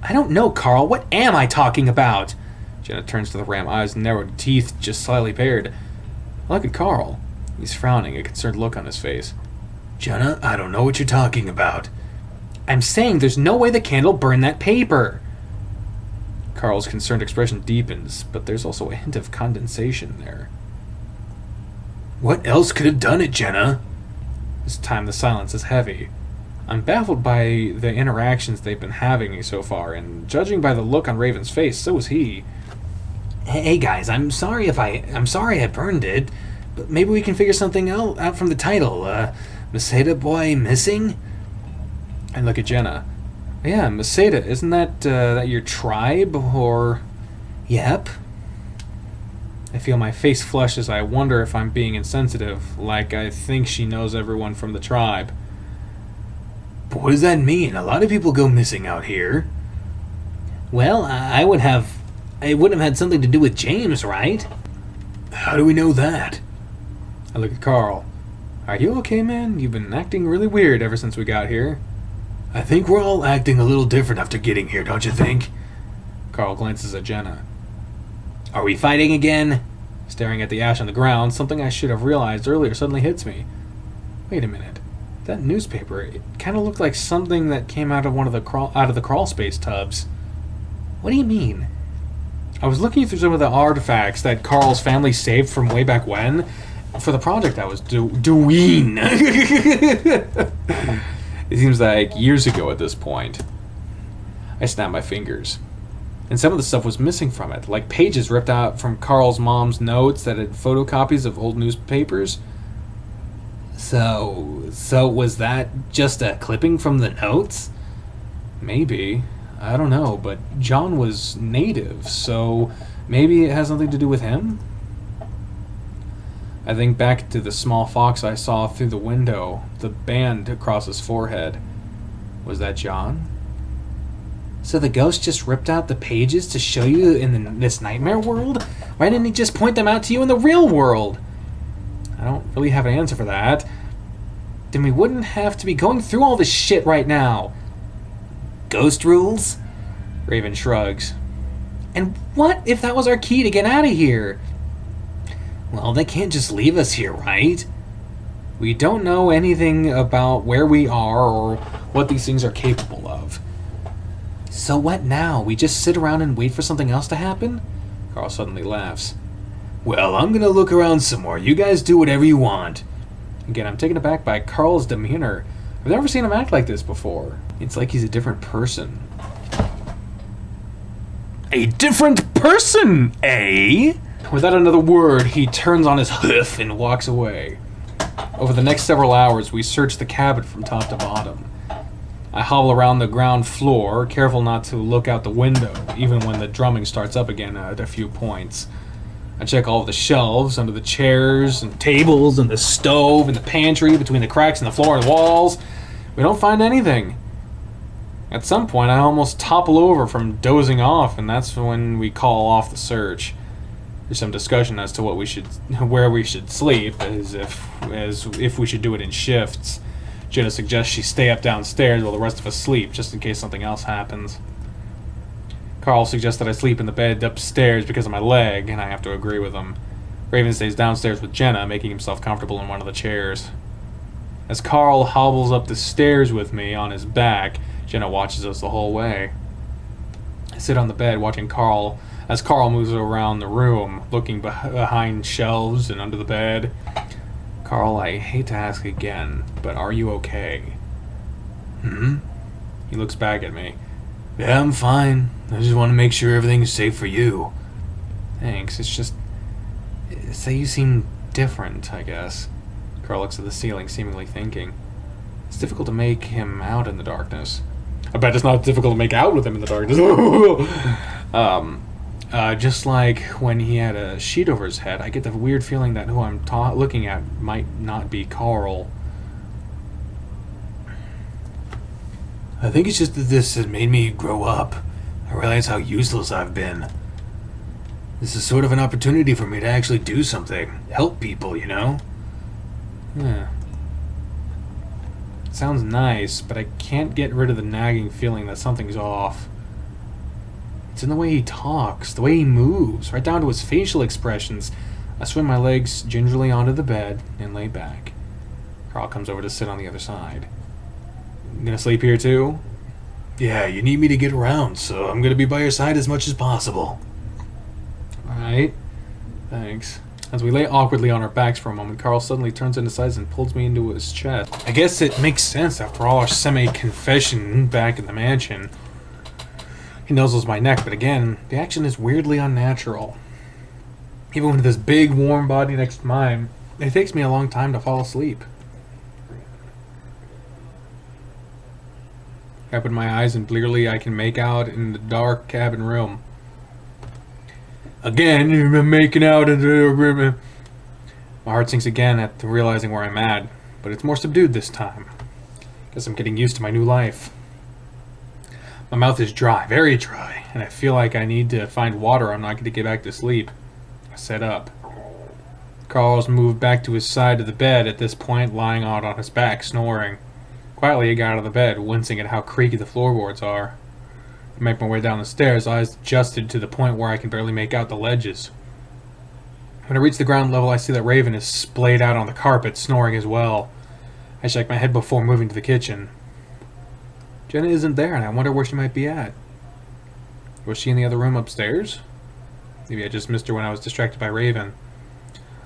I don't know, Carl. What am I talking about? Jenna turns to the ram, eyes narrowed, teeth just slightly bared. I look at Carl. He's frowning, a concerned look on his face. Jenna, I don't know what you're talking about. I'm saying there's no way the candle burned that paper. Carl's concerned expression deepens, but there's also a hint of condensation there. What else could have done it, Jenna? This time the silence is heavy. I'm baffled by the interactions they've been having so far, and judging by the look on Raven's face, so is he. Hey guys, I'm sorry I burned it, but maybe we can figure something out from the title. Maseda boy missing? I look at Jenna. Yeah, Maseda, isn't that your tribe, or... Yep. I feel my face flush as I wonder if I'm being insensitive, like I think she knows everyone from the tribe. But what does that mean? A lot of people go missing out here. Well, it would have had something to do with James, right? How do we know that? I look at Carl. Are you okay, man? You've been acting really weird ever since we got here. I think we're all acting a little different after getting here, don't you think? Carl glances at Jenna. Are we fighting again? Staring at the ash on the ground, something I should have realized earlier suddenly hits me. Wait a minute. That newspaper, it kind of looked like something that came out of the crawl space tubs. What do you mean? I was looking through some of the artifacts that Carl's family saved from way back when for the project I was doing. It seems like years ago at this point. I snapped my fingers. And some of the stuff was missing from it, like pages ripped out from Carl's mom's notes that had photocopies of old newspapers. So was that just a clipping from the notes? Maybe. I don't know, but John was native, so maybe it has something to do with him? I think back to the small fox I saw through the window, the band across his forehead. Was that John? So the ghost just ripped out the pages to show you in this nightmare world? Why didn't he just point them out to you in the real world? I don't really have an answer for that. Then we wouldn't have to be going through all this shit right now. Ghost rules? Raven shrugs. And what if that was our key to get out of here? Well, they can't just leave us here, right? We don't know anything about where we are or what these things are capable of. So what now? We just sit around and wait for something else to happen? Carl suddenly laughs. Well, I'm gonna look around some more. You guys do whatever you want. Again, I'm taken aback by Carl's demeanor. I've never seen him act like this before. It's like he's a different person. A different person, eh? Without another word, he turns on his hoof and walks away. Over the next several hours, we search the cabin from top to bottom. I hobble around the ground floor, careful not to look out the window, even when the drumming starts up again at a few points. I check all of the shelves, under the chairs and tables, and the stove, and the pantry, between the cracks in the floor and walls. We don't find anything. At some point, I almost topple over from dozing off, and that's when we call off the search. There's some discussion as to where we should sleep, as if we should do it in shifts. Jenna suggests she stay up downstairs while the rest of us sleep, just in case something else happens. Carl suggests that I sleep in the bed upstairs because of my leg, and I have to agree with him. Raven stays downstairs with Jenna, making himself comfortable in one of the chairs. As Carl hobbles up the stairs with me on his back, Jenna watches us the whole way. I sit on the bed watching Carl as Carl moves around the room, looking behind shelves and under the bed. Carl, I hate to ask again, but are you okay? He looks back at me. Yeah, I'm fine. I just want to make sure everything's safe for you. Thanks, it's just... Say you seem different, I guess. Carl looks at the ceiling, seemingly thinking. It's difficult to make him out in the darkness. I bet it's not difficult to make out with him in the darkness. Just like when he had a sheet over his head, I get the weird feeling that who I'm looking at might not be Carl. I think it's just that this has made me grow up. I realize how useless I've been. This is sort of an opportunity for me to actually do something. Help people, you know? Yeah. Sounds nice, but I can't get rid of the nagging feeling that something's off. It's in the way he talks, the way he moves, right down to his facial expressions. I swing my legs gingerly onto the bed and lay back. Carl comes over to sit on the other side. gonna sleep here too? Yeah, you need me to get around, so I'm gonna be by your side as much as possible. Alright. Thanks. As we lay awkwardly on our backs for a moment, Carl suddenly turns into sides and pulls me into his chest. I guess it makes sense after all our semi-confession back in the mansion. He nuzzles my neck, but again, the action is weirdly unnatural. Even with this big, warm body next to mine, it takes me a long time to fall asleep. I open my eyes and clearly I can make out in the dark cabin room. Again, you've been making out in the room. My heart sinks again at realizing where I'm at, but it's more subdued this time. Guess I'm getting used to my new life. My mouth is dry, very dry, and I feel like I need to find water or I'm not going to get back to sleep. I sit up. Carl's moved back to his side of the bed at this point, lying out on his back, snoring. Quietly, I got out of the bed, wincing at how creaky the floorboards are. I make my way down the stairs, eyes adjusted to the point where I can barely make out the ledges. When I reach the ground level, I see that Raven is splayed out on the carpet, snoring as well. I shake my head before moving to the kitchen. Jenna isn't there, and I wonder where she might be at. Was she in the other room upstairs? Maybe I just missed her when I was distracted by Raven.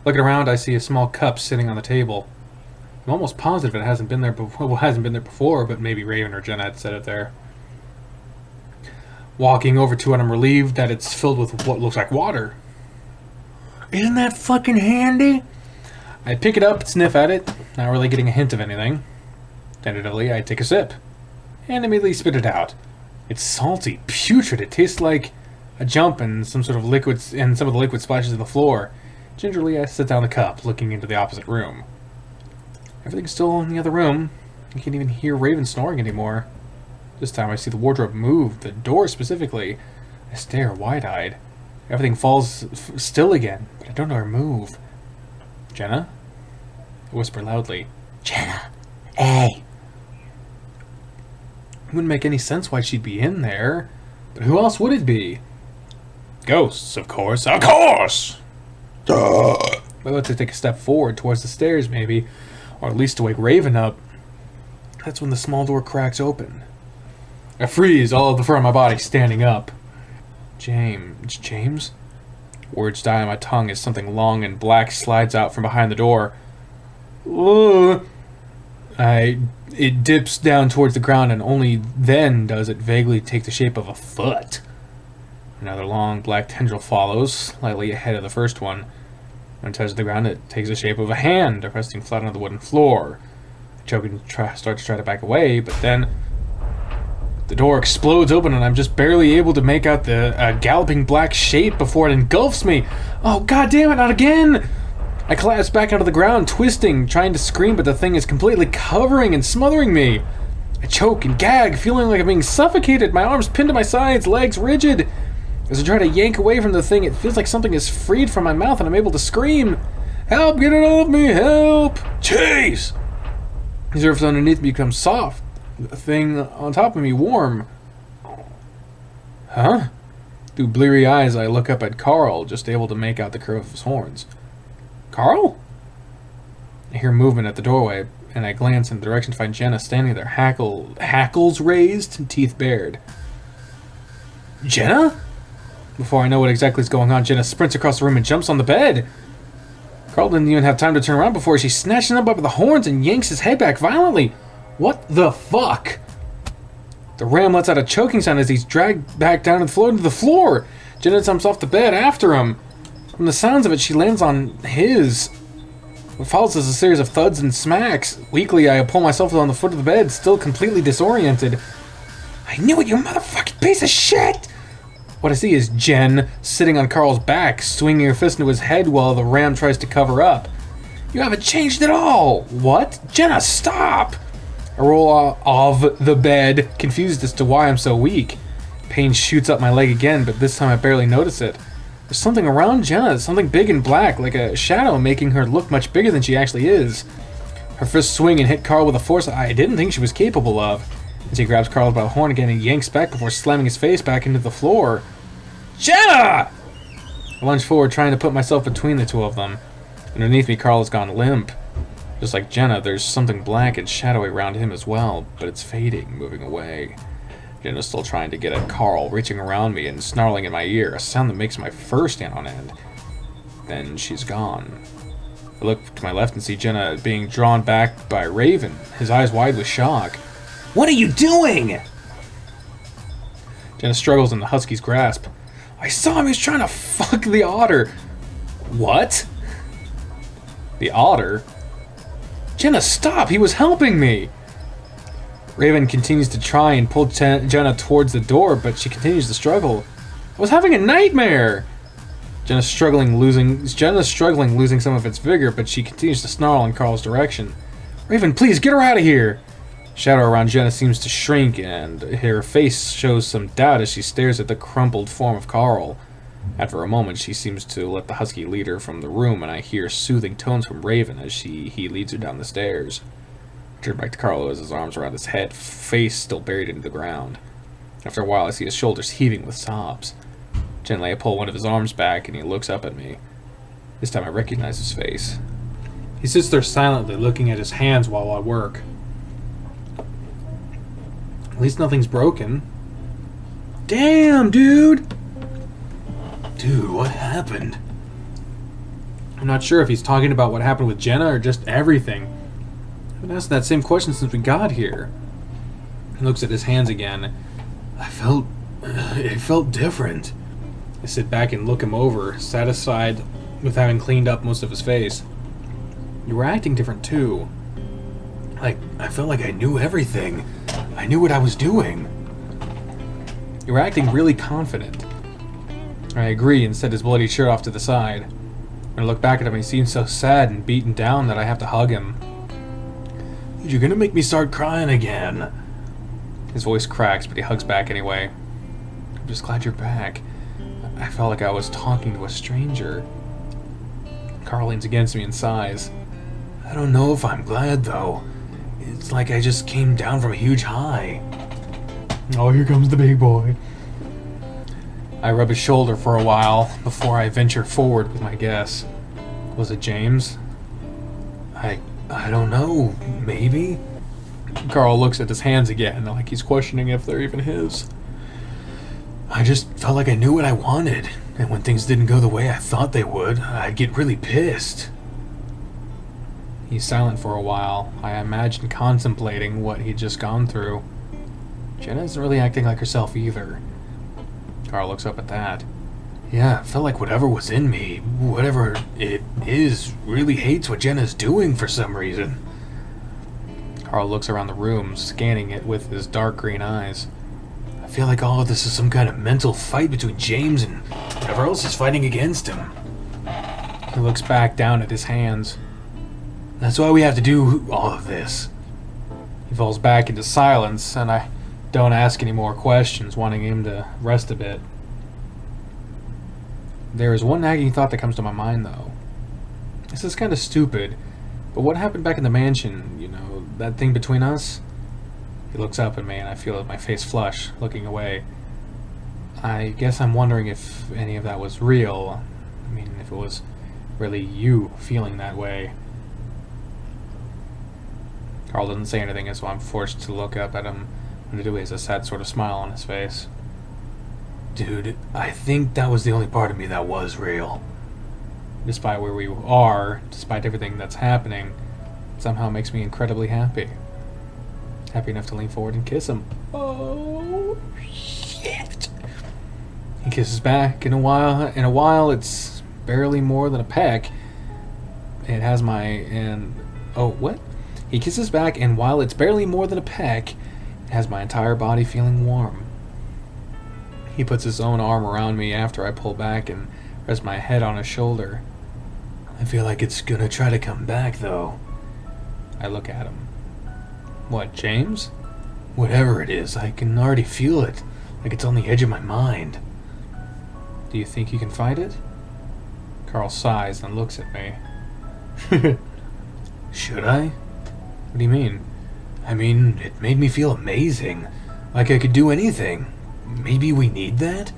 Looking around, I see a small cup sitting on the table. I'm almost positive it hasn't been there before, but maybe Raven or Jenna had set it there. Walking over to it, I'm relieved that it's filled with what looks like water. Isn't that fucking handy? I pick it up, sniff at it, not really getting a hint of anything. Tentatively, I take a sip, and immediately spit it out. It's salty, putrid. It tastes like a jump and some sort of liquid, and some of the liquid splashes on the floor. Gingerly, I set down the cup, looking into the opposite room. Everything's still in the other room. I can't even hear Raven snoring anymore. This time I see the wardrobe move, the door specifically. I stare wide-eyed. Everything falls still again, but I don't know her move. Jenna? I whisper loudly. Jenna, hey. It wouldn't make any sense why she'd be in there. But who else would it be? Ghosts, of course. Of course! Duh! I'm about to take a step forward towards the stairs, maybe. Or at least to wake Raven up. That's when the small door cracks open. I freeze, all of the fur on my body standing up. James? Words die on my tongue as something long and black slides out from behind the door. It dips down towards the ground, and only then does it vaguely take the shape of a foot. Another long black tendril follows, slightly ahead of the first one. When it touches the ground, it takes the shape of a hand, resting flat on the wooden floor. I choke and start to try to back away, but then the door explodes open, and I'm just barely able to make out the galloping black shape before it engulfs me. Oh, god damn it, not again! I collapse back out of the ground, twisting, trying to scream, but the thing is completely covering and smothering me. I choke and gag, feeling like I'm being suffocated, my arms pinned to my sides, legs rigid. As I try to yank away from the thing, it feels like something is freed from my mouth and I'm able to scream. Help, get it off me, help! Jeez! The surface underneath me becomes soft. The thing on top of me warm. Huh? Through bleary eyes, I look up at Carl, just able to make out the curve of his horns. Carl? I hear movement at the doorway, and I glance in the direction to find Jenna standing there, hackles raised and teeth bared. Jenna? Before I know what exactly is going on, Jenna sprints across the room and jumps on the bed. Carl didn't even have time to turn around before she snatches him up by the horns and yanks his head back violently. What the fuck? The ram lets out a choking sound as he's dragged back down and floated to the floor. Jenna jumps off the bed after him. From the sounds of it, she lands on his. What follows is a series of thuds and smacks. Weakly, I pull myself on the foot of the bed, still completely disoriented. I knew it, you motherfucking piece of shit! What I see is Jen sitting on Carl's back, swinging her fist into his head while the ram tries to cover up. You haven't changed at all! What? Jenna, stop! I roll off the bed, confused as to why I'm so weak. Pain shoots up my leg again, but this time I barely notice it. There's something around Jenna, something big and black, like a shadow, making her look much bigger than she actually is. Her fists swing and hit Carl with a force I didn't think she was capable of. As he grabs Carl by the horn again and yanks back before slamming his face back into the floor. Jenna! I lunge forward, trying to put myself between the two of them. Underneath me, Carl has gone limp. Just like Jenna, there's something black and shadowy around him as well, but it's fading, moving away. Jenna's still trying to get at Carl, reaching around me and snarling in my ear, a sound that makes my fur stand on end. Then she's gone. I look to my left and see Jenna being drawn back by Raven, his eyes wide with shock. What are you doing? Jenna struggles in the husky's grasp. I saw him, he was trying to fuck the otter. What? The otter? Jenna, stop! He was helping me! Raven continues to try and pull Jenna towards the door, but she continues to struggle. I was having a nightmare! Jenna's struggling, losing some of its vigor, but she continues to snarl in Carl's direction. Raven, please, get her out of here! Shadow around Jenna seems to shrink, and her face shows some doubt as she stares at the crumpled form of Carl. After a moment, she seems to let the husky lead her from the room, and I hear soothing tones from Raven as he leads her down the stairs. I turn back to Carl who has his arms around his head, face still buried into the ground. After a while, I see his shoulders heaving with sobs. Gently, I pull one of his arms back, and he looks up at me. This time I recognize his face. He sits there silently, looking at his hands while I work. At least nothing's broken. Damn, dude! Dude, what happened? I'm not sure if he's talking about what happened with Jenna or just everything. I've been asking that same question since we got here. He looks at his hands again. It felt different. I sit back and look him over, satisfied with having cleaned up most of his face. You were acting different too. I felt like I knew everything. I knew what I was doing. You were acting really confident. I agree and set his bloody shirt off to the side. When I look back at him, he seems so sad and beaten down that I have to hug him. Dude, you're gonna make me start crying again. His voice cracks, but he hugs back anyway. I'm just glad you're back. I felt like I was talking to a stranger. Carl leans against me and sighs. I don't know if I'm glad, though. It's like I just came down from a huge high. Oh, here comes the big boy. I rub his shoulder for a while before I venture forward with my guess. Was it James? I don't know. Maybe? Carl looks at his hands again, like he's questioning if they're even his. I just felt like I knew what I wanted, and when things didn't go the way I thought they would, I'd get really pissed. He's silent for a while. I imagine contemplating what he'd just gone through. Jenna isn't really acting like herself either. Carl looks up at that. Yeah, it felt like whatever was in me, whatever it is, really hates what Jenna's doing for some reason. Carl looks around the room, scanning it with his dark green eyes. I feel like all of this is some kind of mental fight between James and whatever else is fighting against him. He looks back down at his hands. That's why we have to do all of this. He falls back into silence, and I don't ask any more questions, wanting him to rest a bit. There is one nagging thought that comes to my mind, though. This is kind of stupid, but what happened back in the mansion, you know, that thing between us? He looks up at me, and I feel my face flush, looking away. I guess I'm wondering if any of that was real. I mean, if it was really you feeling that way. Carl doesn't say anything, so I'm forced to look up at him. And he has a sad sort of smile on his face. Dude, I think that was the only part of me that was real. Despite where we are, despite everything that's happening, it somehow makes me incredibly happy. Happy enough to lean forward and kiss him. Oh, shit. He kisses back. In a while, it's barely more than a peck. It has what? He kisses back, and while it's barely more than a peck, it has my entire body feeling warm. He puts his own arm around me after I pull back and rest my head on his shoulder. I feel like it's gonna try to come back, though. I look at him. What, James? Whatever it is, I can already feel it, like it's on the edge of my mind. Do you think you can fight it? Carl sighs and looks at me. Should I? What do you mean? I mean, it made me feel amazing. Like I could do anything. Maybe we need that?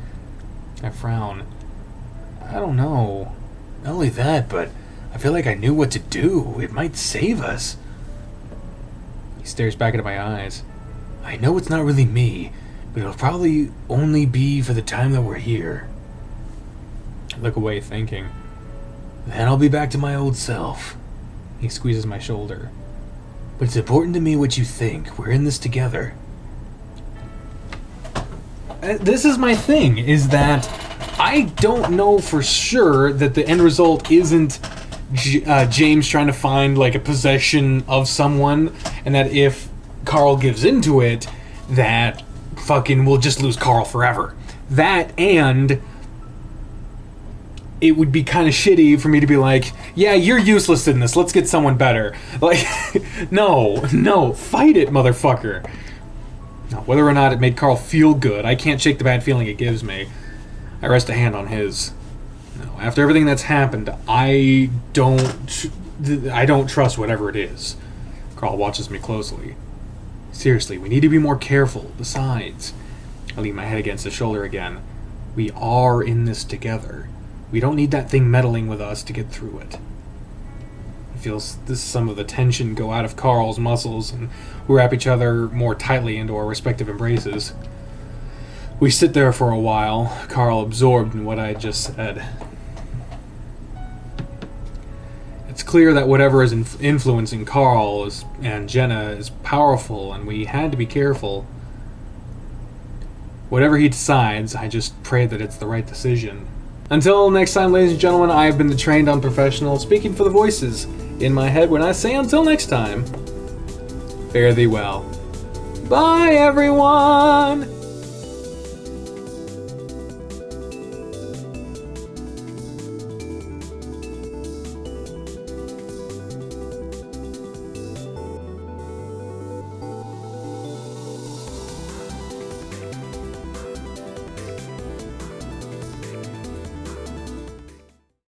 I frown. I don't know. Not only that, but I feel like I knew what to do. It might save us. He stares back into my eyes. I know it's not really me, but it'll probably only be for the time that we're here. I look away, thinking. Then I'll be back to my old self. He squeezes my shoulder. But it's important to me what you think. We're in this together. This is my thing, is that I don't know for sure that the end result isn't James trying to find like a possession of someone, and that if Carl gives into it, that fucking we'll just lose Carl forever. That, and it would be kind of shitty for me to be like, yeah, you're useless in this, let's get someone better. Like, no, fight it, motherfucker. Now, whether or not it made Carl feel good, I can't shake the bad feeling it gives me. I rest a hand on his. No, after everything that's happened, I don't trust whatever it is. Carl watches me closely. Seriously, we need to be more careful. Besides, I lean my head against his shoulder again. We are in this together. We don't need that thing meddling with us to get through it. I feel some of the tension go out of Carl's muscles, and we wrap each other more tightly into our respective embraces. We sit there for a while, Carl absorbed in what I had just said. It's clear that whatever is influencing Carl and Jenna is powerful, and we had to be careful. Whatever he decides, I just pray that it's the right decision. Until next time, ladies and gentlemen, I have been the trained unprofessional, speaking for the voices in my head when I say until next time, fare thee well. Bye, everyone!